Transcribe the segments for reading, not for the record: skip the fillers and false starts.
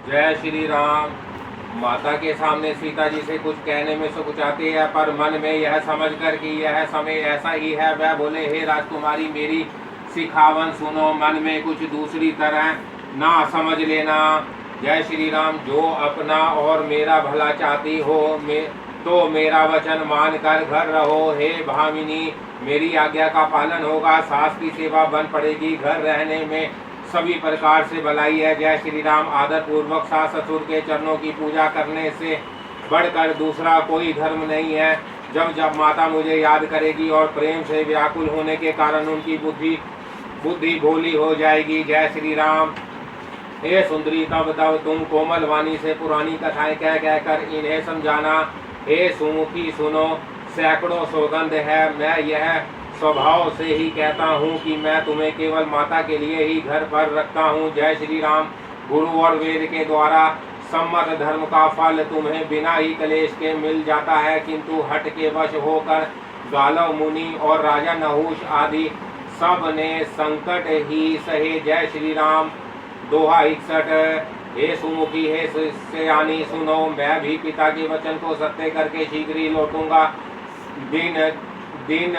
जय श्री राम। माता के सामने सीता जी से कुछ कहने में सकुचाती है, पर मन में यह समझकर कि यह समय ऐसा ही है, वह बोले, हे राजकुमारी, मेरी सिखावन सुनो, मन में कुछ दूसरी तरह ना समझ लेना। जय श्री राम। जो अपना और मेरा भला चाहती हो तो मेरा वचन मान कर घर रहो। हे भामिनी, मेरी आज्ञा का पालन होगा, सास की सेवा बन पड़ेगी, घर रहने में सभी प्रकार से भलाई है। जय श्री राम। आदर पूर्वक सास ससुर के चरणों की पूजा करने से बढ़कर दूसरा कोई धर्म नहीं है। जब जब माता मुझे याद करेगी और प्रेम से व्याकुल होने के कारण उनकी बुद्धि भोली हो जाएगी। जय श्री राम। हे सुंदरी, तब तब तुम कोमल वाणी से पुरानी कथाएं कह कहकर इन्हें समझाना। हे सुमुखी, सुनो, सैकड़ों सौगंध है, मैं यह स्वभाव से ही कहता हूँ कि मैं तुम्हें केवल माता के लिए ही घर पर रखता हूँ। जय श्री राम। गुरु और वेद के द्वारा सम्मत धर्म का फल तुम्हें बिना ही क्लेश के मिल जाता है, किंतु हट के वश होकर गालव मुनि और राजा नहुष आदि सब ने संकट ही सहे। जय श्री राम। दोहा 61। हे सुमुखी, हे सयानी, सुनो, मैं भी पिता के वचन को सत्य करके शीघ्र ही लौटूंगा। दिन दिन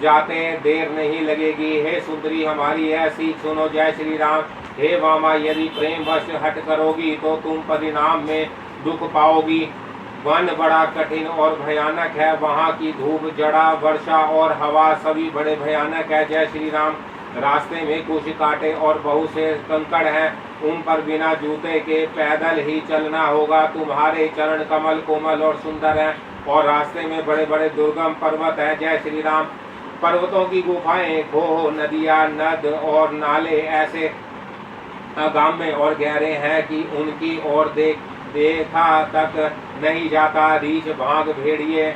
जाते देर नहीं लगेगी। हे सुंदरी, हमारी यह सीख सुनो। जय श्री राम। हे वामा, यदि प्रेम वश हट करोगी तो तुम परिणाम में दुख पाओगी। वन बड़ा कठिन और भयानक है, वहाँ की धूप, जड़ा, वर्षा और हवा सभी बड़े भयानक है। जय श्री राम। रास्ते में कुछ कांटे और बहुत से कंकड़ हैं, उन पर बिना जूते के पैदल ही चलना होगा। तुम्हारे चरण कमल कोमल और सुंदर हैं, और रास्ते में बड़े बड़े दुर्गम पर्वत हैं। जय श्री राम। पर्वतों की गुफाएं, खोह, नदियाँ, नद और नाले ऐसे अगाम्य और गहरे हैं कि उनकी ओर देखा तक नहीं जाता। रीछ, भाग, भेड़िए,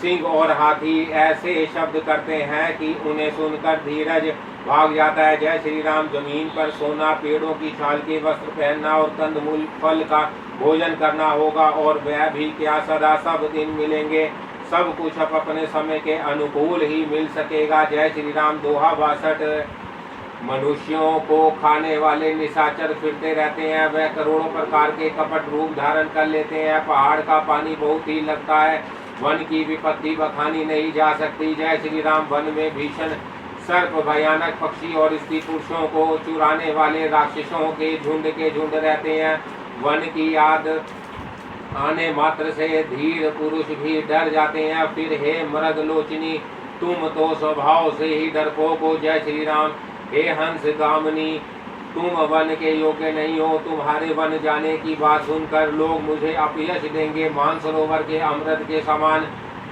सिंह और हाथी ऐसे शब्द करते हैं कि उन्हें सुनकर धीरज भाग जाता है। जय श्री राम। जमीन पर सोना, पेड़ों की छाल के वस्त्र पहनना और कंदमूल फल का भोजन करना होगा, और वह भी क्या, सदा सब दिन मिलेंगे। सब कुछ अब अपने समय के अनुकूल ही मिल सकेगा। जय श्री राम। दोहा 62। मनुष्यों को खाने वाले निशाचर फिरते रहते हैं, वह करोड़ों प्रकार के कपट रूप धारण कर लेते हैं। पहाड़ का पानी बहुत ही लगता है, वन की विपत्ति बखानी नहीं जा सकती। जय श्री राम। वन में भीषण सर्प, भयानक पक्षी और स्त्री पुरुषों को चुराने वाले राक्षसों के झुंड रहते हैं। वन की याद आने मात्र से धीर पुरुष भी डर जाते हैं। फिर हे मृग लोचनी, तुम तो स्वभाव से ही डरपोक हो। जय श्री राम। हे हंस गामिनी, तुम वन के योग्य नहीं हो। तुम्हारे वन जाने की बात सुनकर लोग मुझे अपयश देंगे। मानसरोवर के अमृत के समान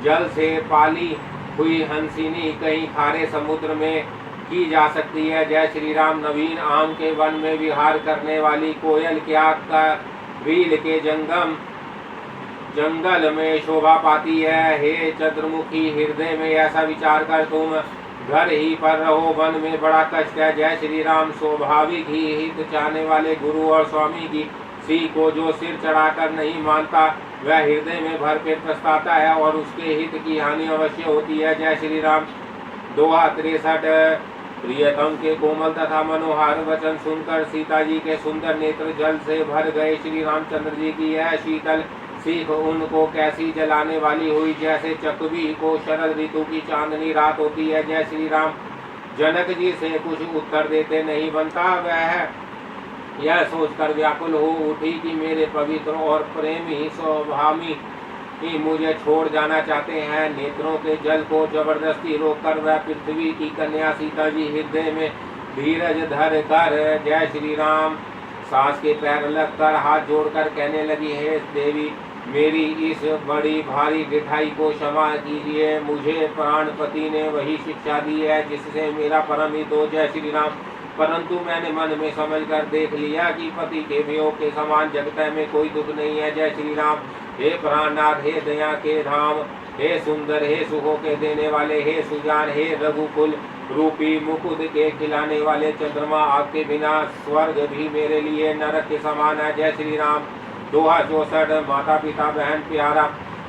जल से पाली हुई हंसिनी कहीं खारे समुद्र में की जा सकती है। जय श्री राम। नवीन आम के वन में विहार करने वाली कोयल क्या रील के जंगल में शोभा पाती है। हे चंद्रमुखी, हृदय में ऐसा विचार कर तुम घर ही पर रहो, वन में बड़ा कष्ट है। जय श्री राम। स्वाभाविक ही हित चाहने वाले गुरु और स्वामी की सी को जो सिर चढ़ाकर नहीं मानता, वह हृदय में भरपेट पछताता है और उसके हित की हानि अवश्य होती है। जय श्री राम। दोहा 63। प्रियतम के कोमल तथा मनोहर वचन सुनकर सीता जी के सुंदर नेत्र जल से भर गए। श्री रामचंद्र जी की यह शीतल सीख उनको कैसी जलाने वाली हुई, जैसे चकवी को शरद ऋतु की चांदनी रात होती है। जय श्री राम। जनक जी से कुछ उत्तर देते नहीं बनता, वह यह सोचकर व्याकुल हो उठी कि मेरे पवित्र और प्रेमी स्वभामी ही मुझे छोड़ जाना चाहते हैं। नेत्रों के जल को जबरदस्ती रोककर वह पृथ्वी की कन्या सीता जी हृदय में धीरज धर कर जय श्री राम सास के पैर लगकर हाथ जोड़कर कहने लगी, हे देवी, मेरी इस बड़ी भारी गिठाई को क्षमा कीजिए। मुझे प्राणपति ने वही शिक्षा दी है जिससे मेरा परम हित हो। जय श्री राम। परंतु मैंने मन में समझकर देख लिया कि पति के वियोग के समान जगत में कोई दुख नहीं है। जय श्री राम। हे प्राणनाथ, हे दया के धाम, हे सुंदर, हे सुखों के देने वाले, हे सुजान, हे रघुकुल रूपी मुकुद के खिलाने वाले चंद्रमा, आपके बिना स्वर्ग भी मेरे लिए नरक के समान है। जय श्री राम। दोहा 64। माता पिता बहन प्यारा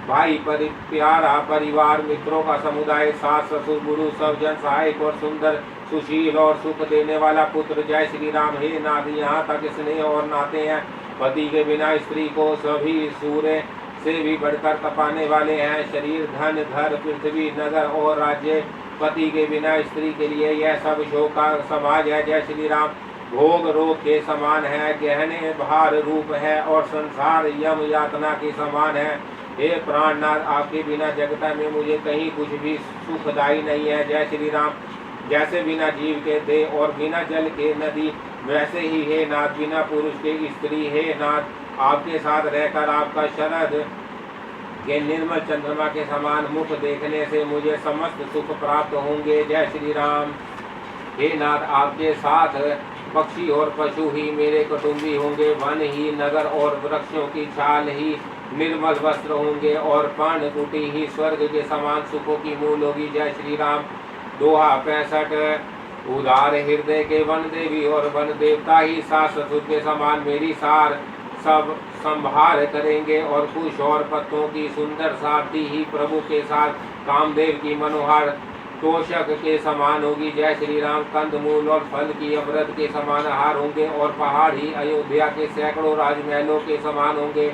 भाई प्यारा परिवार, मित्रों का समुदाय, सास ससुर गुरु सब जन सहायक और सुंदर सुशील और सुख देने वाला पुत्र। जय श्री राम। हे नाथ, यहाँ तक स्नेह और नाते हैं, पति के बिना स्त्री को सभी सूर्य से भी बढ़कर तपाने वाले हैं। शरीर, धन, घर, पृथ्वी, नगर और राज्य पति के बिना स्त्री के लिए यह सब शोक का समाज है। जय श्री राम। भोग रोग के समान है, गहने भार रूप है और संसार यम यातना के समान है। हे प्राणनाथ, आपके बिना जगत में मुझे कहीं कुछ भी सुखदायी नहीं है। जय श्री राम। जैसे बिना जीव के देह और बिना जल के नदी, वैसे ही हे नाथ बिना पुरुष के स्त्री। हे नाथ, आपके साथ रहकर आपका शरद के निर्मल चंद्रमा के समान मुख देखने से मुझे समस्त सुख प्राप्त होंगे। जय श्री राम। हे नाथ, आपके साथ पक्षी और पशु ही मेरे कुटुंबी होंगे। वन ही, नगर और वृक्षों की छाल ही निर्मल वस्त्र होंगे और पर्णकुटी ही स्वर्ग के समान सुखों की मूल होगी। जय श्री राम। दोहा 65। उदार हृदय के वन देवी और वन देवता ही सास ससुर के समान मेरी सार सब संभार करेंगे और कुश और पत्तों की सुंदर साथी ही प्रभु के साथ कामदेव की मनोहर तोषक के समान होगी। जय श्री राम। कंदमूल और फल की अमृत के समान आहार होंगे और पहाड़ ही अयोध्या के सैकड़ों राजमहलों के समान होंगे।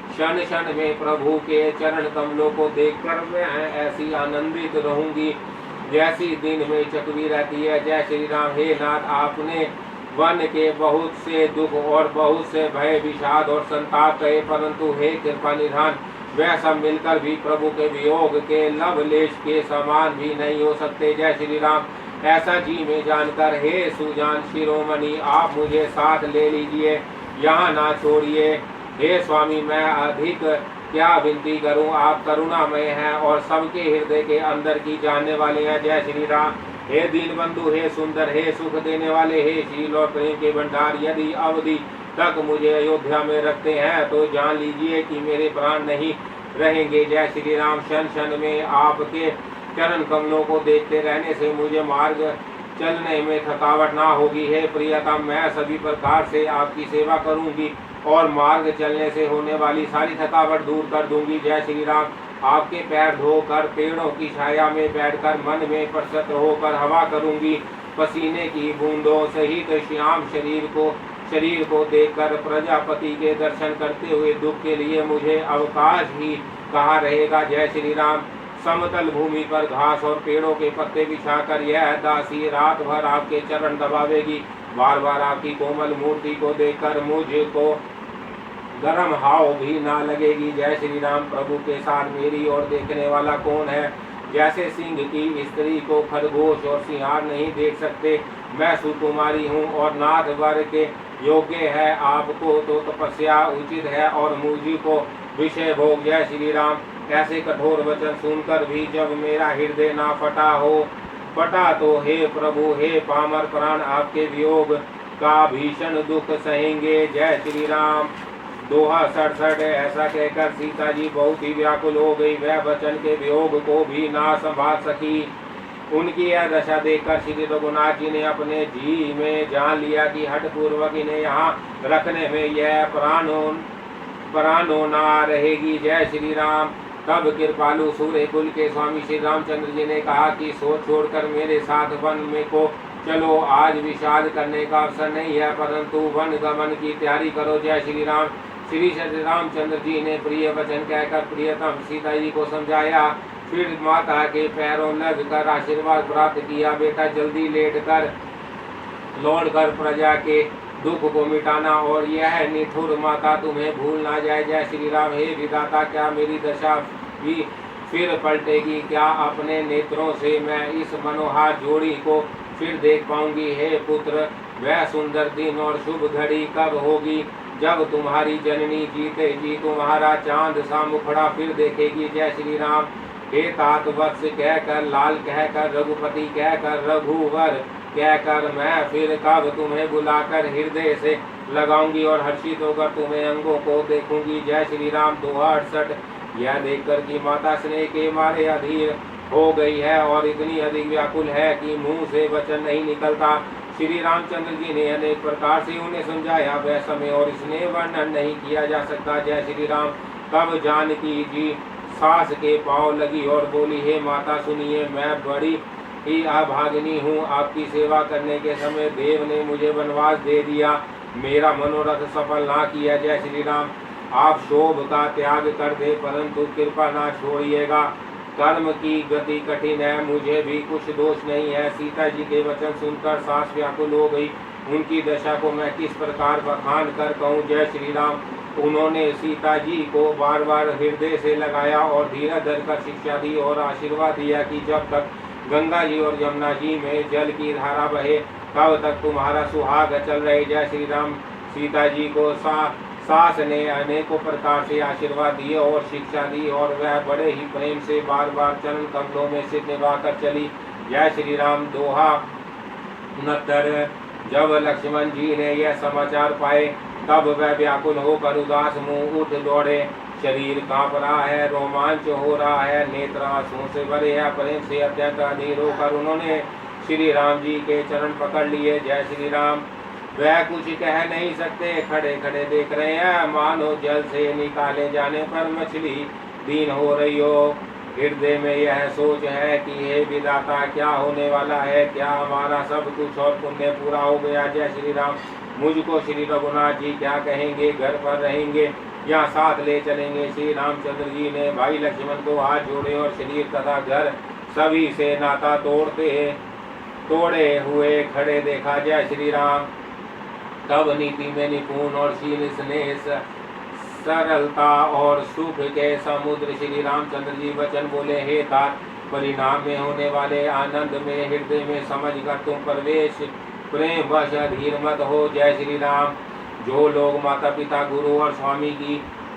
क्षण क्षण में प्रभु के चरण कमलों को देखकर मैं ऐसी आनंदित रहूंगी जैसी दिन में चकवी रहती है। जय श्री राम। हे नाथ, आपने वन के बहुत से दुख और बहुत से भय, विषाद और संताप कहे, परंतु हे कृपा निधान, वह सब मिलकर भी प्रभु के वियोग के लवलेश के समान भी नहीं हो सकते। जय श्री राम। ऐसा जी में जानकर हे सुजान शिरोमणि, आप मुझे साथ ले लीजिए, यहाँ ना छोड़िए। हे स्वामी, मैं अधिक क्या विनती करूं, आप करुणामय हैं और सबके हृदय के अंदर की जानने वाले हैं। जय श्री राम। हे दीन बंधु, हे सुंदर, हे सुख देने वाले, हे शील और प्रेम के भंडार, यदि अवधि तक मुझे अयोध्या में रखते हैं तो जान लीजिए कि मेरे प्राण नहीं रहेंगे। जय श्री राम। क्षण क्षण में आपके चरण कमलों को देखते रहने से मुझे मार्ग चलने में थकावट ना होगी। हे प्रियतम, मैं सभी प्रकार से आपकी सेवा करूंगी और मार्ग चलने से होने वाली सारी थकावट दूर कर दूंगी। जय श्री राम। आपके पैर धोकर पेड़ों की छाया में बैठकर मन में प्रसन्न होकर हवा करूंगी। पसीने की बूंदों सहित श्याम शरीर को देखकर प्रजापति के दर्शन करते हुए दुख के लिए मुझे अवकाश ही कहाँ रहेगा। जय श्री राम। समतल भूमि पर घास और पेड़ों के पत्ते बिछाकर यह दासी रात भर आपके चरण दबावेगी। बार बार आपकी कोमल मूर्ति को देखकर मुझको गरम हाव भी ना लगेगी। जय श्री राम। प्रभु के साथ मेरी ओर देखने वाला कौन है? जैसे सिंह की स्त्री को खरगोश और सिंहार नहीं देख सकते, मैं सुकुमारी हूँ और नाथ वर के योग्य है। आपको तो तपस्या उचित है और मुझी को विषय भोग। जय श्री राम। ऐसे कठोर वचन सुनकर भी जब मेरा हृदय ना फटा तो हे प्रभु, हे पामर प्राण आपके वियोग का भीषण दुख सहेंगे। जय श्री राम। दोहा 67। ऐसा कहकर सीता जी बहुत ही व्याकुल हो गई, वह वचन के वियोग को भी ना संभाल सकी। उनकी यह दशा देखकर श्री रघुनाथ जी ने अपने जी में जान लिया कि हठ पूर्वक इन्हें यहाँ रखने में यह प्राणों ना रहेगी। जय श्री राम। तब कृपालु सूर्य कुल के स्वामी श्री रामचंद्र जी ने कहा कि सोच छोड़कर मेरे साथ वन में को चलो। आज विषाद करने का अवसर नहीं है, परंतु वन गमन की तैयारी करो। जय श्री राम। श्री रामचंद्र जी ने प्रिय वचन कहकर प्रियतम सीता जी को समझाया, फिर माता के पैरों लगकर आशीर्वाद प्राप्त किया। बेटा, जल्दी लौट कर प्रजा के दुख को मिटाना और यह निठुर माता तुम्हें भूल ना जाए। जय श्री राम। हे विधाता, क्या मेरी दशा भी फिर पलटेगी? क्या अपने नेत्रों से मैं इस मनोहर जोड़ी को फिर देख पाऊंगी? हे पुत्र, वह सुंदर दिन और शुभ घड़ी कब होगी जब तुम्हारी जननी जीते जी तुम्हारा चांद सा मुखड़ा फिर देखेगी? जय श्री राम। हे तात वत्स कहकर, लाल कहकर, रघुपति कहकर, रघुवर कहकर मैं फिर कब तुम्हें बुलाकर हृदय से लगाऊंगी और हर्षित होकर तुम्हें अंगों को देखूंगी। जय श्री राम। दोहा 68। यह देखकर कि माता स्नेह के मारे अधीर हो गई है और इतनी अधिक व्याकुल है कि मुंह से वचन नहीं निकलता, श्री रामचंद्र जी ने अनेक प्रकार से उन्हें समझाया। वह समय और स्नेह वर्णन नहीं किया जा सकता। जय श्री राम। तब जानकी जी सास के पांव लगी और बोली, हे माता सुनिए, मैं बड़ी ही अभागिनी हूँ। आपकी सेवा करने के समय देव ने मुझे वनवास दे दिया। मेरा मनोरथ सफल ना किया। जय श्री राम। आप शोभ का त्याग कर दे, परंतु कृपा ना छोड़िएगा। कर्म की गति कठिन है, मुझे भी कुछ दोष नहीं है। सीता जी के वचन सुनकर सास व्याकुल हो गई। उनकी दशा को मैं किस प्रकार बखान कर कहूँ। जय श्री राम। उन्होंने सीता जी को बार बार हृदय से लगाया और धीरज धरकर शिक्षा दी और आशीर्वाद दिया कि जब तक गंगा जी और यमुना जी में जल की धारा बहे तब तक तुम्हारा सुहाग चल रहे। जय श्री राम। सीता जी को सास ने अनेकों प्रकार से आशीर्वाद दिए और शिक्षा दी और वह बड़े ही प्रेम से बार बार चरण कमलों में सिर निभाकर चली। जय श्री राम। दोहा 69। जब लक्ष्मण जी ने यह समाचार पाए तब वह व्याकुल होकर उदास मुंह उठ दौड़े। शरीर कांप रहा है, रोमांच हो रहा है, नेत्र आंसुओं से भरे हैं। प्रेम से अत्यंत अधीर होकर उन्होंने श्री राम जी के चरण पकड़ लिए। जय श्री राम। वह कुछ कह नहीं सकते, खड़े खड़े देख रहे हैं, मानो जल से निकाले जाने पर मछली दीन हो रही हो। हृदय में यह सोच है कि हे विधाता, क्या होने वाला है? क्या हमारा सब कुछ और पुण्य पूरा हो गया? जय श्री राम। मुझको श्री रघुनाथ जी क्या कहेंगे? घर पर रहेंगे या साथ ले चलेंगे? श्री रामचंद्र जी ने भाई लक्ष्मण को हाथ जोड़े और शरीर तथा घर सभी से नाता तोड़े हुए खड़े देखा। जय श्री राम। तब नीति में निपुण और शील स्नेह सरलता और सुख के समुद्र श्री रामचंद्र जी वचन बोले, हे तात, परिणाम में होने वाले आनंद में हृदय में समझ कर तुम प्रवेश प्रेम वश अधीर मत हो। जय श्री राम। जो लोग माता पिता गुरु और स्वामी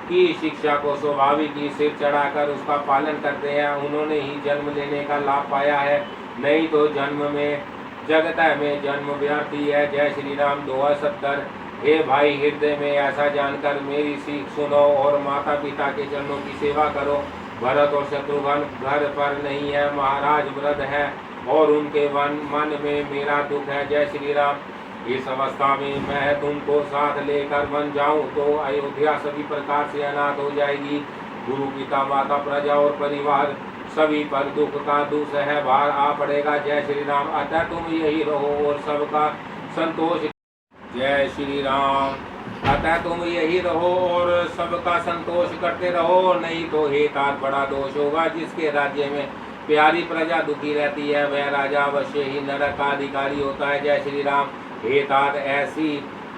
की शिक्षा को स्वाभाविक ही सिर चढ़ाकर उसका पालन करते हैं, उन्होंने ही जन्म लेने का लाभ पाया है, नहीं तो जन्म में जगत में जन्म व्यर्थ ही है। जय श्री राम। दोहा 70। हे भाई, हृदय में ऐसा जानकर मेरी सीख सुनो और माता पिता के चरणों की सेवा करो। भरत और शत्रुघ्न घर पर नहीं है, महाराज वृद्ध है और उनके मन में मेरा दुख है। जय श्री राम। इस अवस्था में मैं तुमको साथ लेकर बन जाऊं तो अयोध्या सभी प्रकार से अनाथ हो जाएगी। गुरु पिता माता प्रजा और परिवार सभी पर दुख का दूसरा भार आ पड़ेगा। जय श्री राम। अतः तुम यही रहो और सबका संतोष। जय श्री राम। अतः तुम यही रहो और सबका संतोष करते रहो, नहीं तो हे तात बड़ा दोष होगा। जिसके राज्य में प्यारी प्रजा दुखी रहती है वह राजा अवश्य ही नरक का अधिकारी होता है। जय श्री राम। हे तात, ऐसी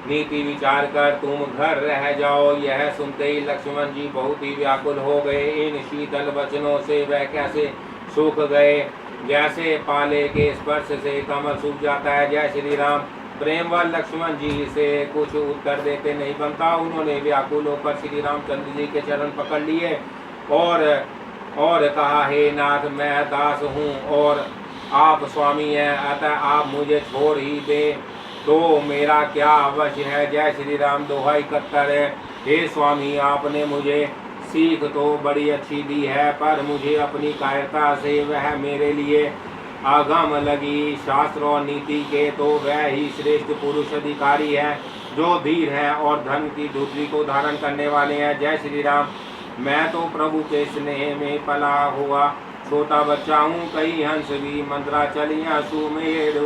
नीति विचार कर तुम घर रह जाओ। यह सुनते ही लक्ष्मण जी बहुत ही व्याकुल हो गए। इन शीतल वचनों से वह कैसे सूख गए, जैसे पाले के स्पर्श से कमल सूख जाता है। जय श्री राम। प्रेमवान लक्ष्मण जी से कुछ उत्तर देते नहीं बनता। उन्होंने व्याकुल होकर श्री रामचंद्र जी के चरण पकड़ लिए और कहा, हे नाथ, मैं दास हूँ और आप स्वामी हैं, अतः आप मुझे छोड़ ही दे तो मेरा क्या अवश्य है। जय श्री राम। दोहा 71। हे स्वामी, आपने मुझे सीख तो बड़ी अच्छी दी है, पर मुझे अपनी कायरता से वह मेरे लिए आगम लगी। शास्त्र और नीति के तो वह ही श्रेष्ठ पुरुष अधिकारी है जो धीर है और धन की धुतरी को धारण करने वाले हैं। जय श्री राम। मैं तो प्रभु के स्नेह में पला हुआ छोटा बच्चा हूँ। कई हंस भी मंत्राचल या सुमेर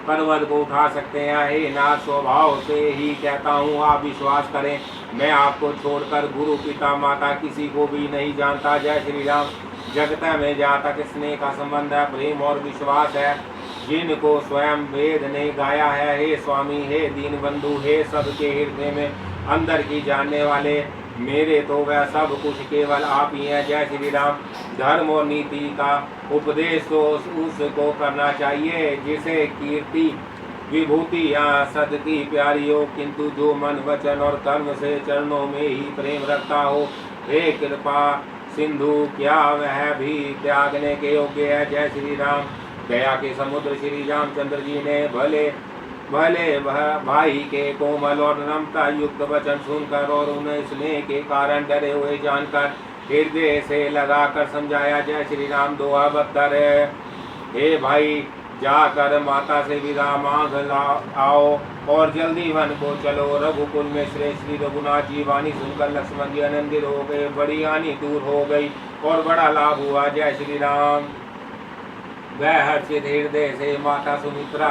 पर्वत को उठा सकते हैं। हे नाथ, स्वभाव से ही कहता हूँ, आप विश्वास करें, मैं आपको छोड़कर गुरु पिता माता किसी को भी नहीं जानता। जय श्री राम। जगत में जहाँ तक स्नेह का संबंध है, प्रेम और विश्वास है, जिनको स्वयं वेद ने गाया है, हे स्वामी, हे दीन बंधु, हे सबके हृदय में अंदर की जानने वाले, मेरे तो वह सब कुछ केवल आप ही हैं। जय श्री राम। धर्म और नीति का उपदेश तो उसको करना चाहिए जिसे कीर्ति विभूति या सदकी प्यारी हो, किंतु जो मन वचन और कर्म से चरणों में ही प्रेम रखता हो, हे कृपा सिंधु, क्या वह भी त्यागने के योग्य है। जय श्री राम। दया के समुद्र श्री रामचंद्र जी ने भले भाई के कोमल और नम्रता युक्त वचन सुनकर और उन्हें स्नेह के कारण डरे हुए जानकर हृदय से लगाकर समझाया। जय श्री राम। दोहा 72। हे भाई, जाकर माता से विदा मांग आओ और जल्दी वन को चलो। रघुकुल में श्रेष्ठ श्री रघुनाथ जी वाणी सुनकर लक्ष्मण जी आनंदित हो गए। बड़ी हानि दूर हो गई और बड़ा लाभ हुआ। जय श्री राम। वह हर्षित हृदय से माता सुमित्रा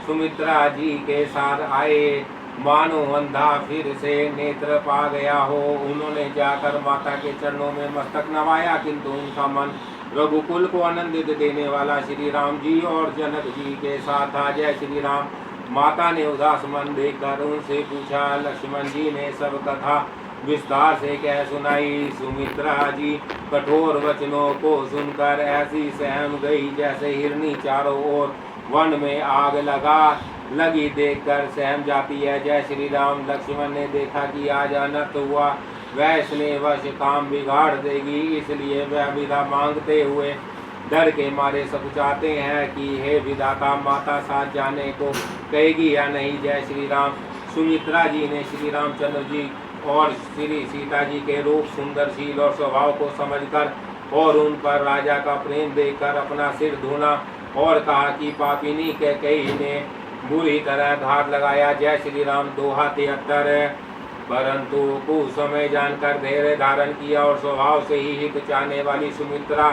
सुमित्रा जी के साथ आए। मानो अंधा फिर से नेत्र पा गया हो। उन्होंने जाकर माता के चरणों में मस्तक नवाया, किंतु उनका मन रघुकुल को आनंदित देने वाला श्री राम जी और जनक जी के साथ था। जय श्री राम। माता ने उदास मन देखकर उनसे पूछा। लक्ष्मण जी ने सब कथा विस्तार से कह सुनाई। सुमित्रा जी कठोर वचनों को सुनकर ऐसी सहम गई जैसे हिरनी चारों ओर वन में आग लगी देखकर सहम जाती है। जय श्री राम। लक्ष्मण ने देखा कि आज अनर्थ हुआ, वह स्नेहवश काम बिगाड़ देगी, इसलिए वह विदा मांगते हुए डर के मारे सकुचाते हैं कि हे विधाता, माता साथ जाने को कहेगी या नहीं। जय श्री राम। सुमित्रा जी ने श्री रामचंद्र जी और श्री सीता जी के रूप, सुंदरशील और स्वभाव को समझकर और उन पर राजा का प्रेम देखकर अपना सिर धोना और कहा कि पापिनी के कई ने बुरी तरह घात लगाया। जय श्री राम। दोहा 73। परंतु कुछ समय जानकर धैर्य धारण किया और स्वभाव से ही हित चाहने वाली सुमित्रा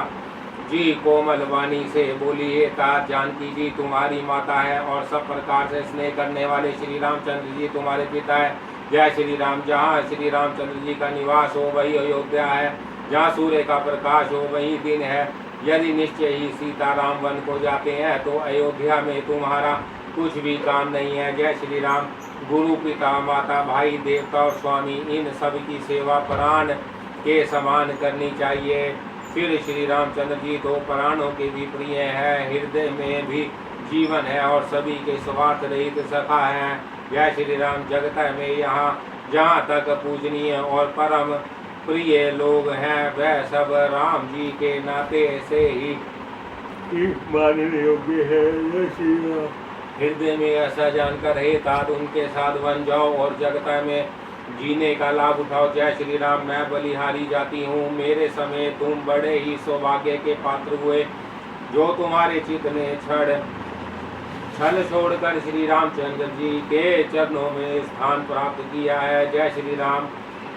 जी कोमल वाणी से बोली, हे तात जानकी जी तुम्हारी माता है और सब प्रकार से स्नेह करने वाले श्री रामचंद्र जी तुम्हारे पिता है। जय श्री राम। जहाँ श्री रामचंद्र जी का निवास हो वही अयोध्या है, जहाँ सूर्य का प्रकाश हो वही दिन है। यदि निश्चय ही सीताराम वन को जाते हैं तो अयोध्या में तुम्हारा कुछ भी काम नहीं है। जय श्री राम। गुरु, पिता, माता, भाई, देवता और स्वामी, इन सब की सेवा प्राण के समान करनी चाहिए। फिर श्री रामचंद्र जी तो प्राणों के भी प्रिय है, हृदय में भी जीवन है और सभी के स्वार्थ रहित सखा है। जय श्री राम। जगत में यहाँ जहाँ तक पूजनीय और परम प्रिय लोग हैं वह सब राम जी के नाते से ही मानने योग्य है। जय श्री राम। हृदय में ऐसा जानकर हे तात उनके साथ बन जाओ और जगत में जीने का लाभ उठाओ। जय श्री राम। मैं बलिहारी जाती हूँ, मेरे समय तुम बड़े ही सौभाग्य के पात्र हुए, जो तुम्हारे चित्त ने छल छोड़कर श्री रामचंद्र जी के चरणों में स्थान प्राप्त किया है। जय श्री राम।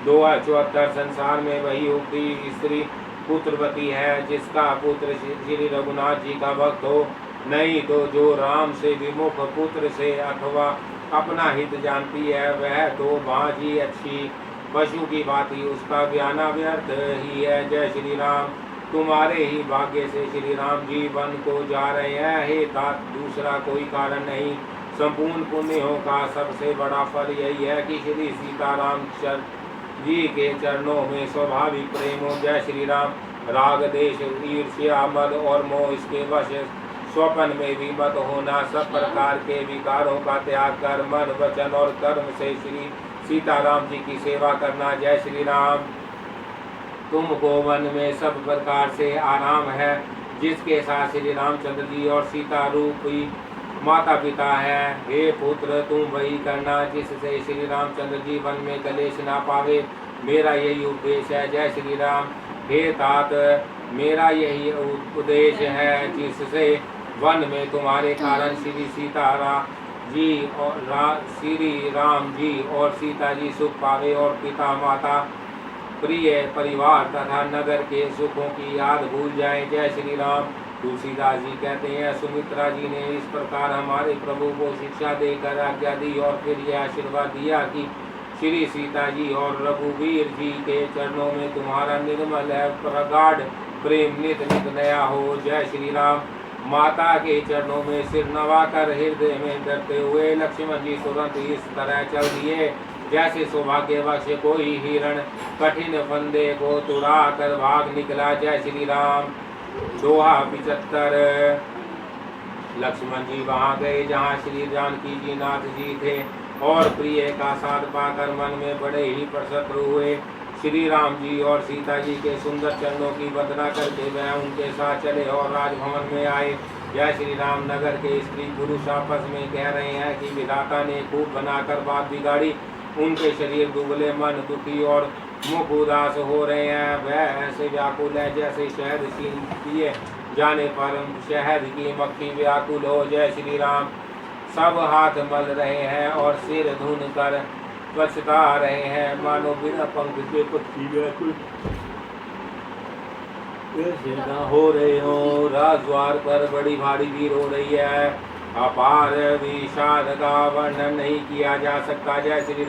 दोहा 74। संसार में वही उक्ति स्त्री पुत्रवती है जिसका पुत्र श्री रघुनाथ जी का भक्त हो, नहीं तो जो राम से विमुख पुत्र से अथवा अपना हित जानती है वह तो बाजी अच्छी पशु की भांति उसका ब्याना व्यर्थ ही है। जय श्री राम। तुम्हारे ही भाग्य से श्री राम जी वन को जा रहे हैं, हे तात दूसरा कोई कारण नहीं। संपूर्ण पुण्यों का सबसे बड़ा फल यही है कि श्री सीताराम जी के चरणों में स्वाभाविक प्रेम हो। जय श्री राम। राग, देश, ईर्ष्या, मद और मोह इसके वश स्वपन में भी मत होना। सब प्रकार के विकारों का त्याग कर मन, वचन और कर्म से श्री सीताराम जी की सेवा करना। जय श्री राम। तुमको वन में सब प्रकार से आराम है, जिसके साथ श्री रामचंद्र जी और सीता रूपी माता पिता है। हे पुत्र, तुम वही करना जिससे श्री रामचंद्र जी वन में कलेश ना पावे, मेरा यही उद्देश्य है। जय श्री राम। हे तात, मेरा यही उद्देश्य है जिससे वन में तुम्हारे कारण श्री सीताराम जी और श्री राम जी और सीता जी सुख पावे और पिता, माता, प्रिय परिवार तथा नगर के सुखों की याद भूल जाए। जय श्री राम। तुलसीदास जी कहते हैं, सुमित्रा जी ने इस प्रकार हमारे प्रभु को शिक्षा देकर आज्ञा दी और फिर यह आशीर्वाद दिया कि श्री सीता जी और रघुवीर जी के चरणों में तुम्हारा निर्मल प्रगाढ़ प्रेम नित नित नया हो। जय श्री राम। माता के चरणों में सिर नवाकर हृदय में डरते हुए लक्ष्मण जी तुरंत इस तरह चल दिए जैसे सौभाग्यवश कोई हिरण कठिन फंदे को तुड़ा कर भाग निकला। जय श्री राम। दोहा 75। लक्ष्मण जी वहाँ गए जहाँ श्री जानकी जी नाथ जी थे और प्रिय का साथ पाकर मन में बड़े ही प्रसन्न हुए। श्री राम जी और सीता जी के सुंदर चरणों की वंदना करके वह उनके साथ चले और राजभवन में आए। जय श्री राम। नगर के स्त्री पुरुष आपस में कह रहे हैं कि विधाता ने खूब बनाकर बात बिगाड़ी, उनके शरीर दुबले, मन दुखी और मुख उदास हो रहे हैं। वह ऐसे व्याकुल है जैसे शहद छीन पिए जाने पर शहद की मक्खी व्याकुल हो। जय श्री राम। सब हाथ मल रहे हैं और सिर धुन कर पछता रहे हैं, मानो बिना पंख के पक्षी व्याकुल हो रहे हो। राजद्वार पर बड़ी भारी भीड़ हो रही है। अपार विशाल का वर्णन नहीं किया जा सकता। जय श्री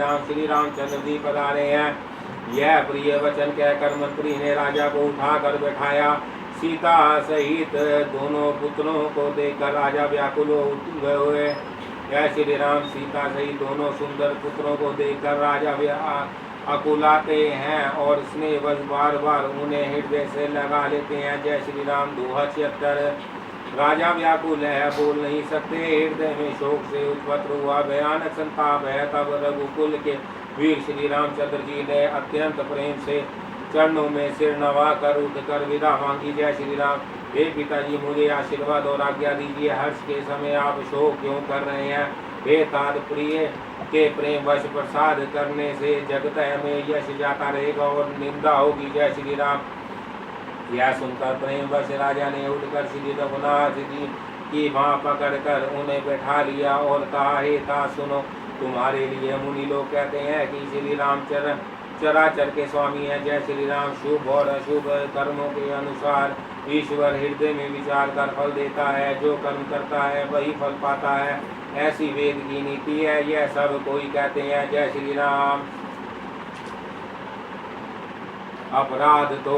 रामचंद्र जी पधारे हैं। यह प्रिय वचन कहकर मंत्री ने राजा को उठाकर बैठाया। सीता सहित दोनों पुत्रों को देखकर राजा व्याकुल हुए। जय श्री राम। सीता सहित दोनों सुंदर पुत्रों को देखकर राजा अकुलाते हैं और स्नेहवश बार बार उन्हें हृदय से लगा लेते हैं। जय श्री राम। दोहा 76। राजा व्याकुल है, बोल नहीं सकते, हृदय में शोक से उत्पन्न हुआ भयानक संताप है। तब रघुकुल के वीर श्री रामचंद्र जी ने अत्यंत प्रेम से चरणों में सिर नवा कर उठकर विदा मांगी। जय श्री राम। हे पिताजी, मुझे आशीर्वाद और आज्ञा दीजिए। हर्ष के समय आप शोक क्यों कर रहे हैं? हे तात प्रिय के प्रेम वश प्रसाद करने से जगत में यश जाता रहेगा और निंदा होगी। जय श्री राम। यह सुनकर प्रेम वश राजा ने उठकर श्री रघुनाथ जी की बाँह पकड़कर उन्हें बैठा लिया और कहा, हे तात सुनो, तुम्हारे लिए मुनि लोग कहते हैं कि श्री राम चराचर के स्वामी हैं। जय श्री राम। शुभ और अशुभ कर्मों के अनुसार ईश्वर हृदय में विचार कर फल देता है। जो कर्म करता है वही फल पाता है, ऐसी वेद की नीति है। यह सब कोई कहते हैं। जय श्री राम। अपराध तो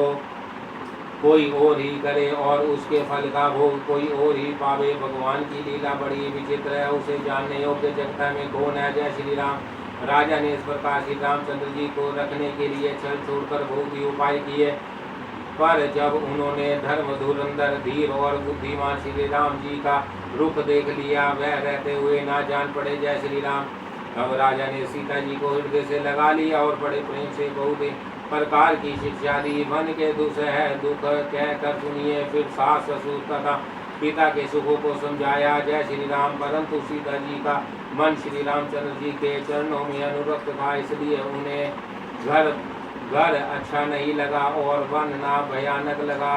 कोई और ही करे और उसके फल का भोग कोई और ही पावे। भगवान की लीला बड़ी विचित्र है, उसे जानने योग्य जगत में कौन है? जय श्री राम। राजा ने इस प्रकार श्री रामचंद्र जी को रखने के लिए छल छोड़कर बहुत ही उपाय किए, पर जब उन्होंने धर्म धुरंधर धीर और बुद्धिमान श्री राम जी का रुख देख लिया, वह रहते हुए ना जान पड़े। जय श्री राम। अब राजा ने सीता जी को हृदय से लगा लिया और बड़े प्रेम से बहुत प्रकार की शिक्षा दी। मन के दुख कह कर सुनिए। फिर सास ससुर तथा पिता के सुखों को समझाया। जय श्री राम। परंतु सीता जी का मन श्री रामचंद्र जी के चरणों में अनुरक्त था, इसलिए उन्हें घर अच्छा नहीं लगा और वन ना भयानक लगा।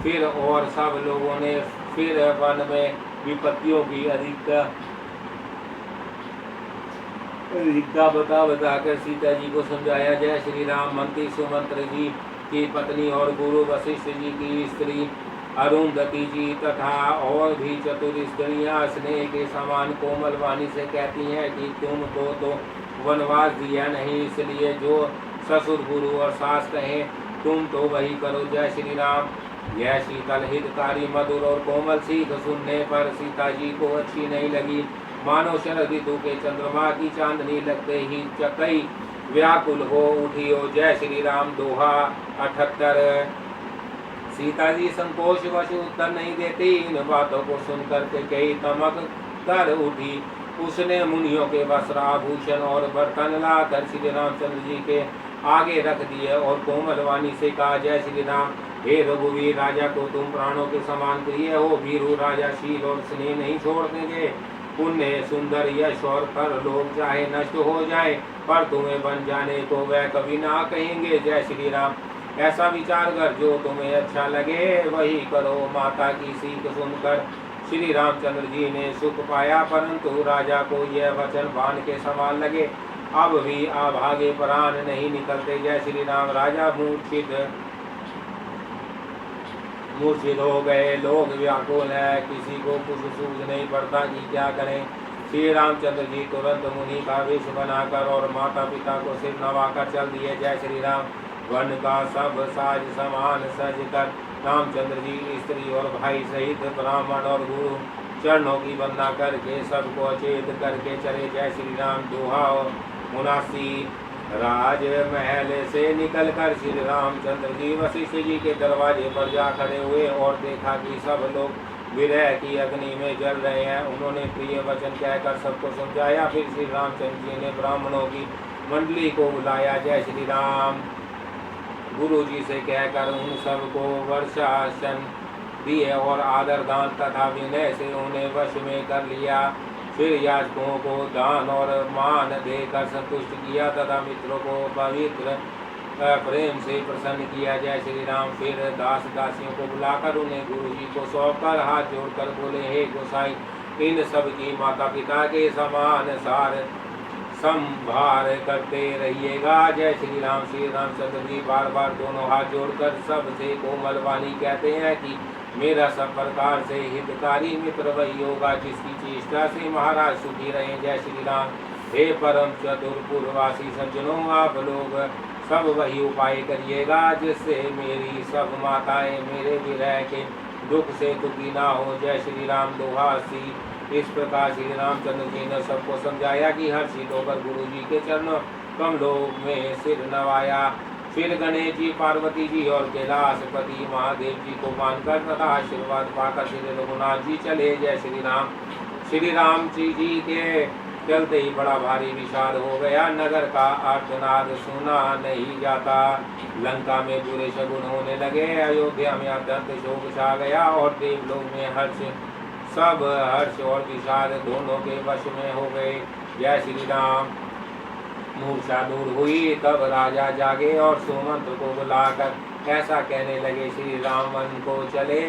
फिर और सब लोगों ने फिर वन में विपत्तियों की अधिकता बताकर सीता जी को समझाया। जय श्री राम। मंत्री सुमंत्र जी की पत्नी और गुरु वशिष्ठ जी की स्त्री अरुंधति जी तथा और भी चतुर स्त्रियां स्नेह के समान कोमल वाणी से कहती हैं कि तुमको तो वनवास दिया नहीं, इसलिए जो ससुर गुरु और सास कहें तुम तो वही करो। जय श्री राम। यह शीतल हितकारी मधुर और कोमल सीख सुनने पर सीता जी को अच्छी नहीं लगी। मानो शरद ऋतु के चंद्रमा की चांदनी लगते ही चकई व्याकुल हो उठी हो। जय श्री राम। दोहा 78। सीता जी संकोच वश उत्तर नहीं देती। इन बातों को सुनकर के कई तमक कर उठी। उसने मुनियों के वस्त्र आभूषण और बर्तन लाकर श्री रामचंद्र जी के आगे रख दिए और कोमल वाणी से कहा, जय श्री राम। हे रघुवीर, राजा को तुम प्राणों के समान प्रिय हो। वीरू राजा शील और स्नेह नहीं छोड़ देंगे। पुण्य सुंदर यश और कर लोग चाहे नष्ट हो जाए, पर तुम्हें बन जाने को वह कभी ना कहेंगे। जय श्री राम। ऐसा विचार कर जो तुम्हें अच्छा लगे वही करो। माता की सीख सुनकर श्री रामचंद्र जी ने सुख पाया, परंतु राजा को यह वचन बाण के समान लगे। अब भी अभागे प्राण नहीं निकलते। जय श्री राम। राजा मूर्छित हो गए। लोग व्याकुल है, किसी को कुछ सूझ नहीं पड़ता कि क्या करें। श्री रामचंद्र जी तुरंत मुनि का वेश बनाकर और माता पिता को सिर नवाकर चल दिए। जय श्री राम। वन का सब साज समान सज कर रामचंद्र जी स्त्री और भाई सहित ब्राह्मण और गुरु चरणों की वंदना करके सबको अचेत करके चले। जय श्री राम। दोहा 79। राजमहल से निकलकर श्री रामचंद्र जी वशिष्ठ जी के दरवाजे पर जा खड़े हुए और देखा कि सब लोग विरह की अग्नि में जल रहे हैं। उन्होंने प्रिय वचन कहकर सबको समझाया। फिर श्री रामचंद्र जी ने ब्राह्मणों की मंडली को बुलाया। जय श्री राम। गुरु जी से कहकर उन सबको वर्षासन दिए और आदर दान तथा विनय से उन्हें वश में कर लिया। फिर याचकों को दान और मान देकर संतुष्ट किया तथा मित्रों को पवित्र प्रेम से प्रसन्न किया। जय श्री राम। फिर दास दासियों को बुलाकर उन्हें गुरु जी को सौंपकर हाथ जोड़कर बोले, हे गोसाई, इन सब की माता पिता के समान संभार करते रहिएगा। जय श्री रामचंद्र जी बार बार दोनों हाथ जोड़कर सबसे कोमल वाणी कहते हैं कि मेरा सब प्रकार से हितकारी मित्र वही होगा जिसकी चेष्टा से महाराज सुखी रहे। जय श्री राम। हे परम चतुरपुरवासी सज्जनों, आप लोग सब वही उपाय करिएगा जिससे मेरी सब माताएं मेरे विरह के दुख से दुखी ना हो। जय श्री राम। दोहासी। इस प्रकार श्री रामचंद्र जी ने सबको समझाया कि हर्षित होकर गुरु जी के चरणों कमलों में सिर नवाया। फिर गणेश जी, पार्वती जी और कैलाशपति महादेव जी को मानकर तथा आशीर्वाद पाकर श्री रघुनाथ जी चले। जय श्री राम। श्री राम जी के चलते ही बड़ा भारी विषाद हो गया। नगर का आर्तनाद सुना नहीं जाता। लंका में बुरे शगुन होने लगे। अयोध्या में अत्यंत शोक छा गया और देवलोक में सब हर्ष और विषाद दोनों के वश में हो गए। जय श्री राम। मूर्छा दूर हुई तब राजा जागे और सुमंत्र को बुलाकर ऐसा कहने लगे, श्री राम वन को चले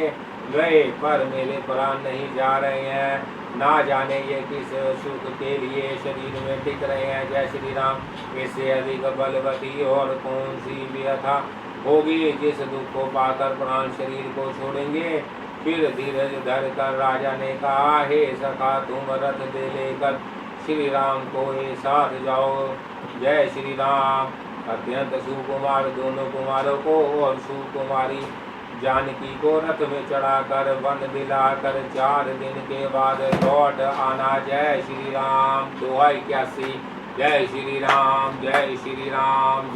गए पर मेरे प्राण नहीं जा रहे हैं। ना जाने ये किस सुख के लिए शरीर में टिक रहे हैं। जय श्री राम। इससे अधिक बलवती और कौन सी व्यथा होगी जिस दुख को पाकर प्राण शरीर को छोड़ेंगे। फिर धीरज धर कर राजा ने कहा, हे सखा तुम रथ दे लेकर श्री राम को साथ जाओ। जय श्री राम। अत्यंत सुकुमार दोनों कुमारों को और सुकुमारी जानकी को रथ में चढ़ाकर वन दिलाकर 4 दिन के बाद लौट आना। जय श्री राम। दोहा 81। जय श्री राम। जय श्री राम।